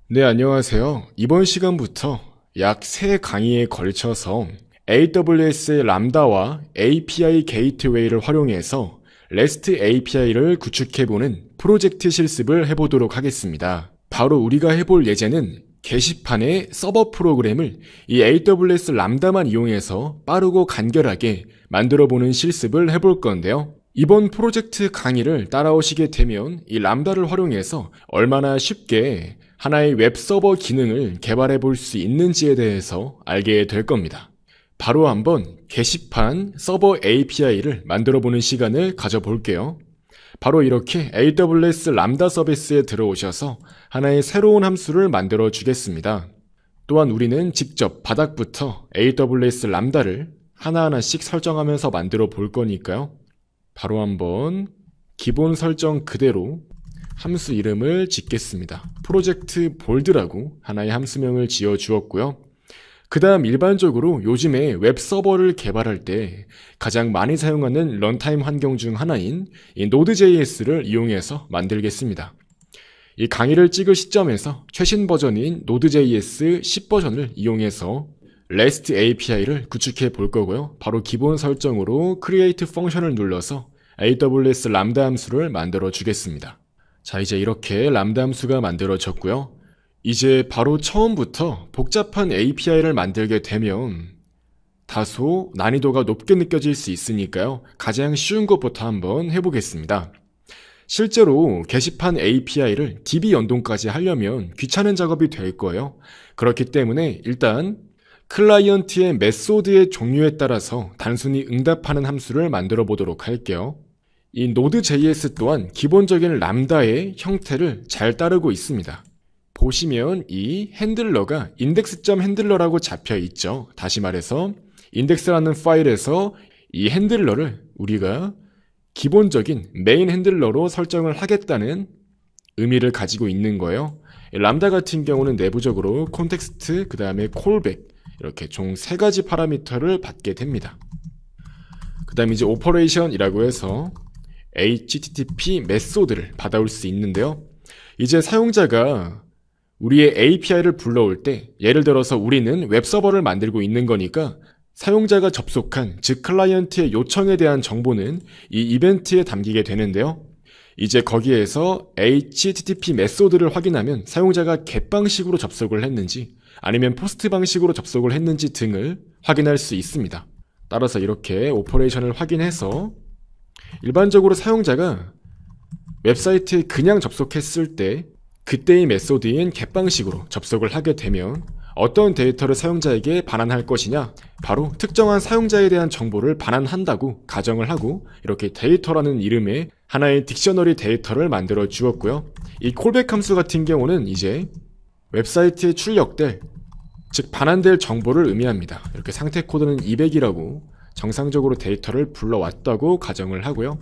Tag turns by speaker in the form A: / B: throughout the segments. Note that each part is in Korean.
A: 네, 안녕하세요. 이번 시간부터 약 3강의에 걸쳐서 AWS의 람다와 API 게이트웨이를 활용해서 REST API를 구축해보는 프로젝트 실습을 해보도록 하겠습니다. 바로 우리가 해볼 예제는 게시판의 서버 프로그램을 이 AWS 람다만 이용해서 빠르고 간결하게 만들어보는 실습을 해볼 건데요. 이번 프로젝트 강의를 따라오시게 되면 이 람다를 활용해서 얼마나 쉽게 하나의 웹서버 기능을 개발해 볼 수 있는지에 대해서 알게 될 겁니다. 바로 한번 게시판 서버 API를 만들어 보는 시간을 가져볼게요. 바로 이렇게 AWS 람다 서비스에 들어오셔서 하나의 새로운 함수를 만들어 주겠습니다. 또한 우리는 직접 바닥부터 AWS 람다를 하나하나씩 설정하면서 만들어 볼 거니까요. 바로 한번 기본 설정 그대로 함수 이름을 짓겠습니다. 프로젝트 볼드라고 하나의 함수명을 지어 주었고요. 그 다음 일반적으로 요즘에 웹서버를 개발할 때 가장 많이 사용하는 런타임 환경 중 하나인 이 Node.js를 이용해서 만들겠습니다. 이 강의를 찍을 시점에서 최신 버전인 Node.js 10버전을 이용해서 REST API를 구축해 볼 거고요. 바로 기본 설정으로 create 펑션을 눌러서 AWS 람다 함수를 만들어 주겠습니다. 자, 이제 이렇게 람다 함수가 만들어졌고요. 이제 바로 처음부터 복잡한 API를 만들게 되면 다소 난이도가 높게 느껴질 수 있으니까요. 가장 쉬운 것부터 한번 해보겠습니다. 실제로 게시판 API를 DB 연동까지 하려면 귀찮은 작업이 될 거예요. 그렇기 때문에 일단 클라이언트의 메소드의 종류에 따라서 단순히 응답하는 함수를 만들어 보도록 할게요. 이 Node.js 또한 기본적인 람다의 형태를 잘 따르고 있습니다. 보시면 이 핸들러가 index.handler라고 잡혀 있죠. 다시 말해서 index라는 파일에서 이 핸들러를 우리가 기본적인 메인 핸들러로 설정을 하겠다는 의미를 가지고 있는 거예요. 람다 같은 경우는 내부적으로 콘텍스트, 그 다음에 콜백 이렇게 총 3가지 파라미터를 받게 됩니다. 그 다음에 이제 오퍼레이션이라고 해서 HTTP 메소드를 받아올 수 있는데요. 이제 사용자가 우리의 API를 불러올 때 예를 들어서 우리는 웹서버를 만들고 있는 거니까 사용자가 접속한 즉 클라이언트의 요청에 대한 정보는 이 이벤트에 담기게 되는데요. 이제 거기에서 HTTP 메소드를 확인하면 사용자가 get 방식으로 접속을 했는지 아니면 포스트 방식으로 접속을 했는지 등을 확인할 수 있습니다. 따라서 이렇게 오퍼레이션을 확인해서 일반적으로 사용자가 웹사이트에 그냥 접속했을 때 그때의 메소드인 get 방식으로 접속을 하게 되면 어떤 데이터를 사용자에게 반환할 것이냐, 바로 특정한 사용자에 대한 정보를 반환한다고 가정을 하고 이렇게 데이터라는 이름의 하나의 딕셔너리 데이터를 만들어 주었고요. 이 콜백 함수 같은 경우는 이제 웹사이트에 출력될, 즉 반환될 정보를 의미합니다. 이렇게 상태 코드는 200이라고 정상적으로 데이터를 불러왔다고 가정을 하고요.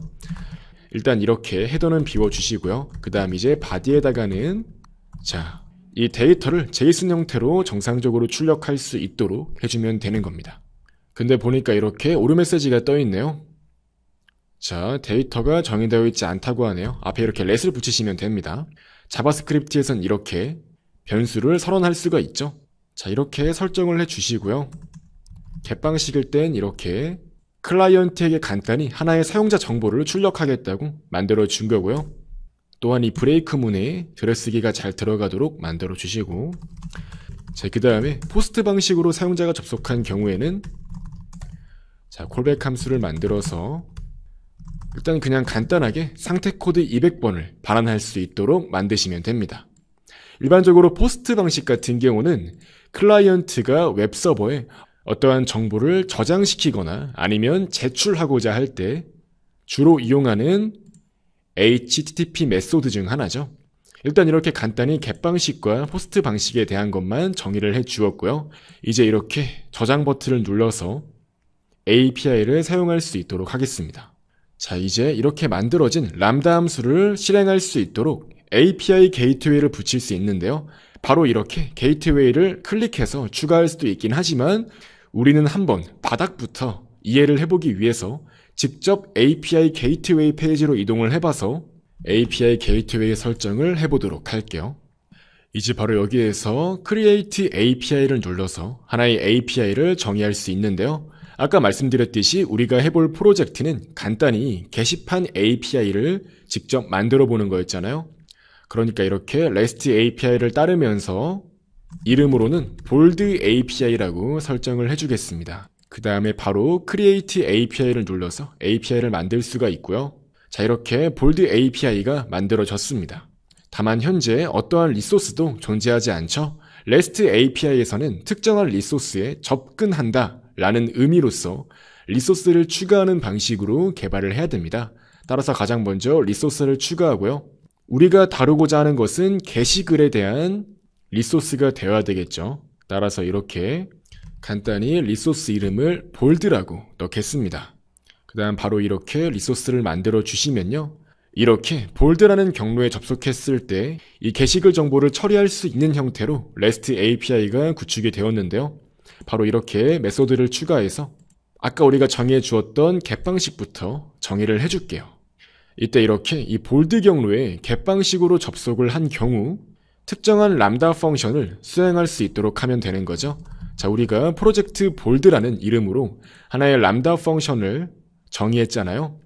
A: 일단 이렇게 헤더는 비워주시고요. 그 다음 이제 바디에다가는 이 데이터를 JSON 형태로 정상적으로 출력할 수 있도록 해주면 되는 겁니다. 근데 보니까 이렇게 오류 메시지가 떠 있네요. 자, 데이터가 정의되어 있지 않다고 하네요. 앞에 이렇게 let을 붙이시면 됩니다. 자바스크립트에선 이렇게 변수를 선언할 수가 있죠. 자, 이렇게 설정을 해주시고요. get 방식일 땐 이렇게 클라이언트에게 간단히 하나의 사용자 정보를 출력하겠다고 만들어 준 거고요. 또한 이 브레이크 문에 들여쓰기가 잘 들어가도록 만들어 주시고, 자, 그 다음에 포스트 방식으로 사용자가 접속한 경우에는 콜백 함수를 만들어서 일단 그냥 간단하게 상태 코드 200번을 반환할 수 있도록 만드시면 됩니다. 일반적으로 포스트 방식 같은 경우는 클라이언트가 웹서버에 어떠한 정보를 저장시키거나 아니면 제출하고자 할 때 주로 이용하는 HTTP 메소드 중 하나죠. 일단 이렇게 간단히 get 방식과 포스트 방식에 대한 것만 정의를 해 주었고요. 이제 이렇게 저장 버튼을 눌러서 API를 사용할 수 있도록 하겠습니다. 자, 이제 이렇게 만들어진 람다 함수를 실행할 수 있도록 API 게이트웨이를 붙일 수 있는데요. 바로 이렇게 게이트웨이를 클릭해서 추가할 수도 있긴 하지만 우리는 한번 바닥부터 이해를 해보기 위해서 직접 API 게이트웨이 페이지로 이동을 해봐서 API 게이트웨이 설정을 해보도록 할게요. 이제 바로 여기에서 Create API를 눌러서 하나의 API를 정의할 수 있는데요. 아까 말씀드렸듯이 우리가 해볼 프로젝트는 간단히 게시판 API를 직접 만들어 보는 거였잖아요. 그러니까 이렇게 REST API를 따르면서 이름으로는 Bold API라고 설정을 해주겠습니다. 그 다음에 바로 Create API를 눌러서 API를 만들 수가 있고요. 자, 이렇게 Bold API가 만들어졌습니다. 다만 현재 어떠한 리소스도 존재하지 않죠. REST API에서는 특정한 리소스에 접근한다 라는 의미로서 리소스를 추가하는 방식으로 개발을 해야 됩니다. 따라서 가장 먼저 리소스를 추가하고요. 우리가 다루고자 하는 것은 게시글에 대한 리소스가 되어야 되겠죠. 따라서 이렇게 간단히 리소스 이름을 bold라고 넣겠습니다. 그 다음 바로 이렇게 리소스를 만들어 주시면요. 이렇게 bold라는 경로에 접속했을 때 이 게시글 정보를 처리할 수 있는 형태로 REST API가 구축이 되었는데요. 바로 이렇게 메소드를 추가해서 아까 우리가 정의해 주었던 get 방식부터 정의를 해줄게요. 이때 이렇게 이 bold 경로에 get 방식으로 접속을 한 경우 특정한 람다 펑션을 수행할 수 있도록 하면 되는 거죠. 자, 우리가 프로젝트 bold라는 이름으로 하나의 람다 펑션을 정의했잖아요.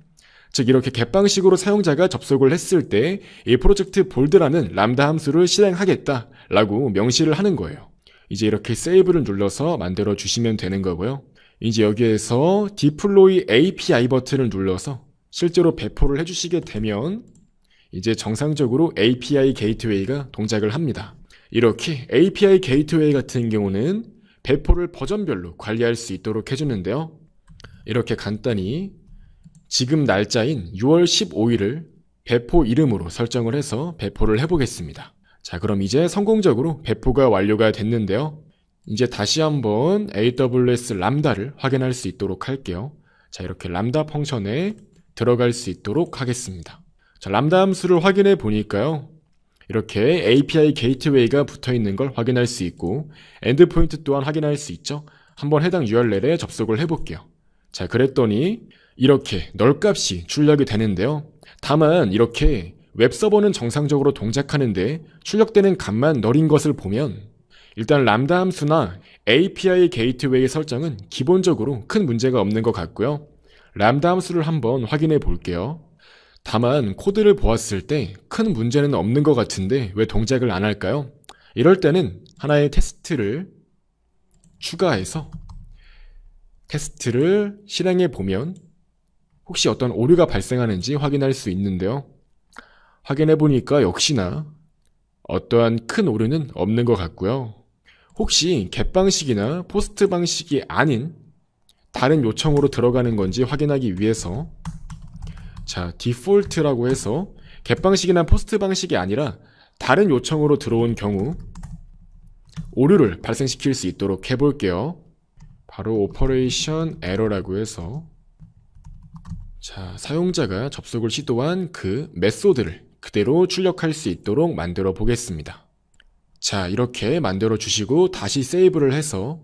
A: 즉 이렇게 get 방식으로 사용자가 접속을 했을 때 이 프로젝트 bold라는 람다 함수를 실행하겠다라고 명시를 하는 거예요. 이제 이렇게 세이브를 눌러서 만들어 주시면 되는 거고요. 이제 여기에서 deploy API 버튼을 눌러서 실제로 배포를 해주시게 되면 이제 정상적으로 API 게이트웨이가 동작을 합니다. 이렇게 API 게이트웨이 같은 경우는 배포를 버전별로 관리할 수 있도록 해주는데요. 이렇게 간단히 지금 날짜인 6월 15일을 배포 이름으로 설정을 해서 배포를 해보겠습니다. 자, 그럼 이제 성공적으로 배포가 완료가 됐는데요. 이제 다시 한번 AWS 람다를 확인할 수 있도록 할게요. 자, 이렇게 람다 펑션에 들어갈 수 있도록 하겠습니다. 자, 람다 함수를 확인해 보니까요. 이렇게 API 게이트웨이가 붙어 있는 걸 확인할 수 있고 엔드포인트 또한 확인할 수 있죠. 한번 해당 URL에 접속을 해볼게요. 자, 그랬더니 이렇게 널값이 출력이 되는데요. 다만 이렇게 웹서버는 정상적으로 동작하는데 출력되는 값만 널인 것을 보면 일단 람다 함수나 API 게이트웨이 설정은 기본적으로 큰 문제가 없는 것 같고요. 람다 함수를 한번 확인해 볼게요. 다만 코드를 보았을 때 큰 문제는 없는 것 같은데 왜 동작을 안 할까요? 이럴 때는 하나의 테스트를 추가해서 테스트를 실행해 보면 혹시 어떤 오류가 발생하는지 확인할 수 있는데요. 확인해 보니까 역시나 어떠한 큰 오류는 없는 것 같고요. 혹시 get 방식이나 포스트 방식이 아닌 다른 요청으로 들어가는 건지 확인하기 위해서 자, 디폴트라고 해서 get 방식이나 포스트 방식이 아니라 다른 요청으로 들어온 경우 오류를 발생시킬 수 있도록 해볼게요. 바로 오퍼레이션 에러라고 해서 자, 사용자가 접속을 시도한 그 메소드를 그대로 출력할 수 있도록 만들어 보겠습니다. 자, 이렇게 만들어 주시고 다시 세이브를 해서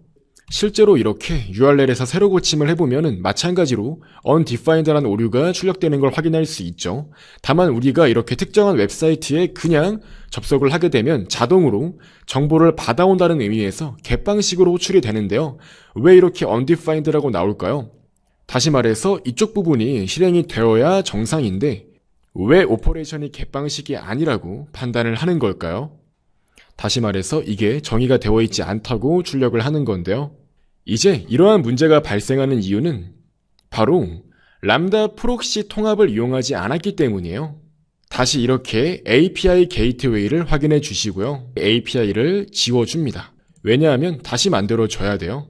A: 실제로 이렇게 URL에서 새로 고침을 해보면은 마찬가지로 undefined라는 오류가 출력되는 걸 확인할 수 있죠. 다만 우리가 이렇게 특정한 웹사이트에 그냥 접속을 하게 되면 자동으로 정보를 받아온다는 의미에서 get 방식으로 호출이 되는데요. 왜 이렇게 undefined라고 나올까요? 다시 말해서 이쪽 부분이 실행이 되어야 정상인데 왜 오퍼레이션이 get 방식이 아니라고 판단을 하는 걸까요? 다시 말해서 이게 정의가 되어 있지 않다고 출력을 하는 건데요. 이제 이러한 문제가 발생하는 이유는 바로 람다 프록시 통합을 이용하지 않았기 때문이에요. 다시 이렇게 API 게이트웨이를 확인해 주시고요. API를 지워줍니다. 왜냐하면 다시 만들어줘야 돼요.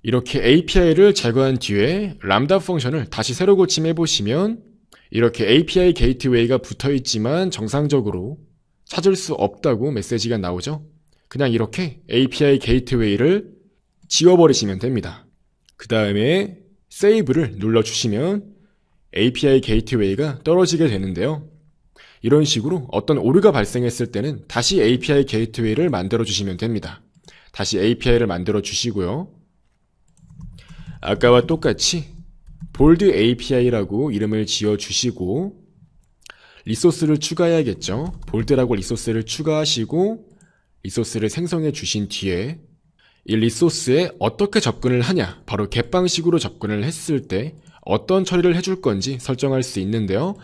A: 이렇게 API를 제거한 뒤에 람다 펑션을 다시 새로 고침해 보시면 이렇게 API 게이트웨이가 붙어 있지만 정상적으로 찾을 수 없다고 메시지가 나오죠. 그냥 이렇게 API 게이트웨이를 지워버리시면 됩니다. 그 다음에 세이브를 눌러주시면 API 게이트웨이가 떨어지게 되는데요. 이런 식으로 어떤 오류가 발생했을 때는 다시 API 게이트웨이를 만들어 주시면 됩니다. 다시 API를 만들어 주시고요. 아까와 똑같이 bold API라고 이름을 지어 주시고 리소스를 추가해야겠죠. bold라고 리소스를 추가하시고 리소스를 생성해 주신 뒤에 이 리소스에 어떻게 접근을 하냐, 바로 get 방식으로 접근을 했을 때 어떤 처리를 해줄 건지 설정할 수 있는데요.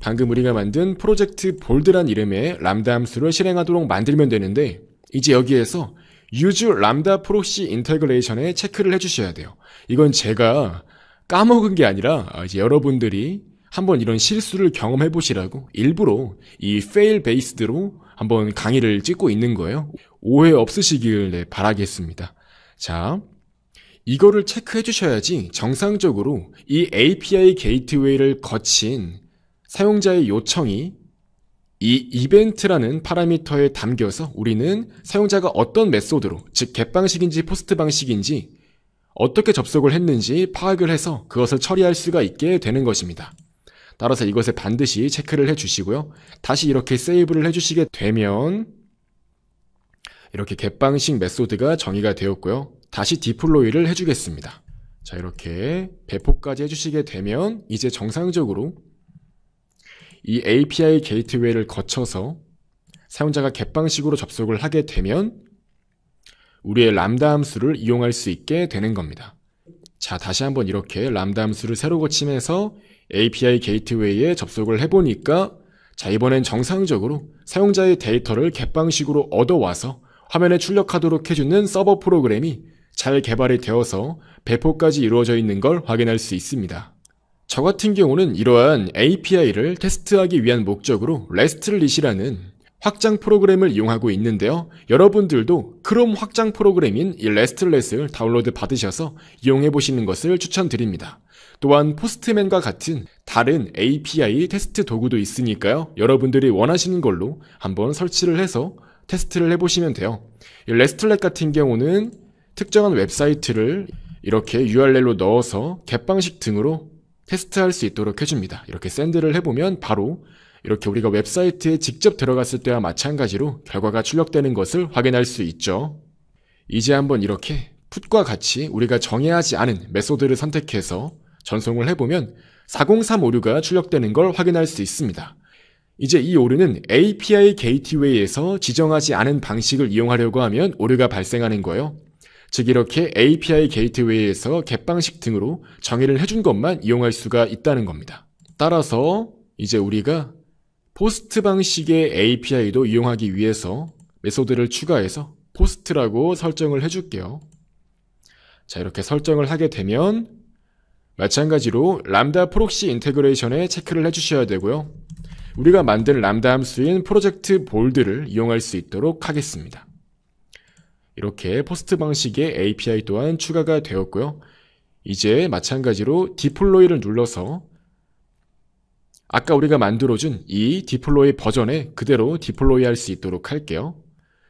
A: 방금 우리가 만든 프로젝트 볼드란 이름의 람다 함수를 실행하도록 만들면 되는데, 이제 여기에서 use lambda proxy integration에 체크를 해주셔야 돼요. 이건 제가 까먹은 게 아니라 이제 여러분들이 한번 이런 실수를 경험해 보시라고 일부러 이 fail based로 한번 강의를 찍고 있는 거예요. 오해 없으시길 바라겠습니다. 자, 이거를 체크해 주셔야지 정상적으로 이 API 게이트웨이를 거친 사용자의 요청이 이 이벤트라는 파라미터에 담겨서 우리는 사용자가 어떤 메소드로, 즉 get 방식인지 포스트 방식인지 어떻게 접속을 했는지 파악을 해서 그것을 처리할 수가 있게 되는 것입니다. 따라서 이것을 반드시 체크를 해주시고요. 다시 이렇게 세이브를 해주시게 되면 이렇게 get 방식 메소드가 정의가 되었고요. 다시 디플로이를 해주겠습니다. 자, 이렇게 배포까지 해주시게 되면 이제 정상적으로 이 API 게이트웨이를 거쳐서 사용자가 get 방식으로 접속을 하게 되면 우리의 람다 함수를 이용할 수 있게 되는 겁니다. 자, 다시 한번 이렇게 람다 함수를 새로 고치면서 API 게이트웨이에 접속을 해보니까 자, 이번엔 정상적으로 사용자의 데이터를 get 방식으로 얻어와서 화면에 출력하도록 해주는 서버 프로그램이 잘 개발이 되어서 배포까지 이루어져 있는 걸 확인할 수 있습니다. 저 같은 경우는 이러한 API를 테스트하기 위한 목적으로 RESTlet이라는 확장 프로그램을 이용하고 있는데요. 여러분들도 크롬 확장 프로그램인 이 RESTlet을 다운로드 받으셔서 이용해 보시는 것을 추천드립니다. 또한 포스트맨과 같은 다른 API 테스트 도구도 있으니까요. 여러분들이 원하시는 걸로 한번 설치를 해서 테스트를 해보시면 돼요. 이 RESTlet 같은 경우는 특정한 웹사이트를 이렇게 URL로 넣어서 get 방식 등으로 테스트할 수 있도록 해줍니다. 이렇게 샌드를 해보면 바로 이렇게 우리가 웹사이트에 직접 들어갔을 때와 마찬가지로 결과가 출력되는 것을 확인할 수 있죠. 이제 한번 이렇게 put과 같이 우리가 정의하지 않은 메소드를 선택해서 전송을 해보면 403오류가 출력되는 걸 확인할 수 있습니다. 이제 이 오류는 API 게이트웨이에서 지정하지 않은 방식을 이용하려고 하면 오류가 발생하는 거예요. 즉 이렇게 API 게이트웨이에서 get 방식 등으로 정의를 해준 것만 이용할 수가 있다는 겁니다. 따라서 이제 우리가 포스트 방식의 API도 이용하기 위해서 메소드를 추가해서 포스트라고 설정을 해줄게요. 자, 이렇게 설정을 하게 되면 마찬가지로 람다 프록시 인테그레이션에 체크를 해주셔야 되고요. 우리가 만든 람다 함수인 프로젝트 볼드를 이용할 수 있도록 하겠습니다. 이렇게 포스트 방식의 API 또한 추가가 되었고요. 이제 마찬가지로 디플로이를 눌러서 아까 우리가 만들어준 이 디플로이 버전에 그대로 디플로이 할 수 있도록 할게요.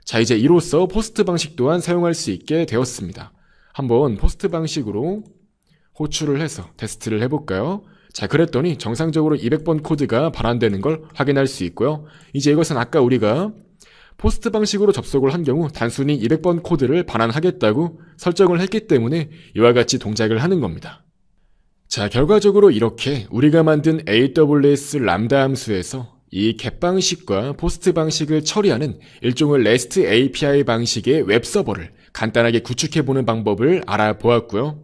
A: 자, 이제 이로써 포스트 방식 또한 사용할 수 있게 되었습니다. 한번 포스트 방식으로 호출을 해서 테스트를 해볼까요? 자, 그랬더니 정상적으로 200번 코드가 발환되는 걸 확인할 수 있고요. 이제 이것은 아까 우리가 포스트 방식으로 접속을 한 경우 단순히 200번 코드를 반환하겠다고 설정을 했기 때문에 이와 같이 동작을 하는 겁니다. 자, 결과적으로 이렇게 우리가 만든 AWS 람다 함수에서 이 get 방식과 포스트 방식을 처리하는 일종의 REST API 방식의 웹서버를 간단하게 구축해보는 방법을 알아보았고요.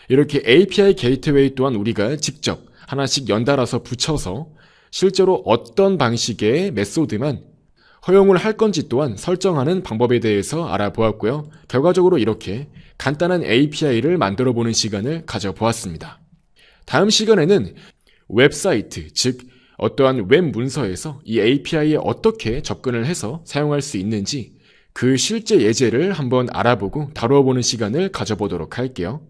A: 이렇게 API 게이트웨이 또한 우리가 직접 하나씩 연달아서 붙여서 실제로 어떤 방식의 메소드만 허용을 할 건지 또한 설정하는 방법에 대해서 알아보았고요. 결과적으로 이렇게 간단한 API를 만들어 보는 시간을 가져보았습니다. 다음 시간에는 웹사이트, 즉 어떠한 웹 문서에서 이 API에 어떻게 접근을 해서 사용할 수 있는지 그 실제 예제를 한번 알아보고 다루어보는 시간을 가져보도록 할게요.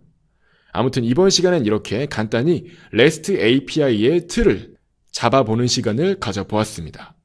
A: 아무튼 이번 시간엔 이렇게 간단히 REST API의 틀을 잡아보는 시간을 가져보았습니다.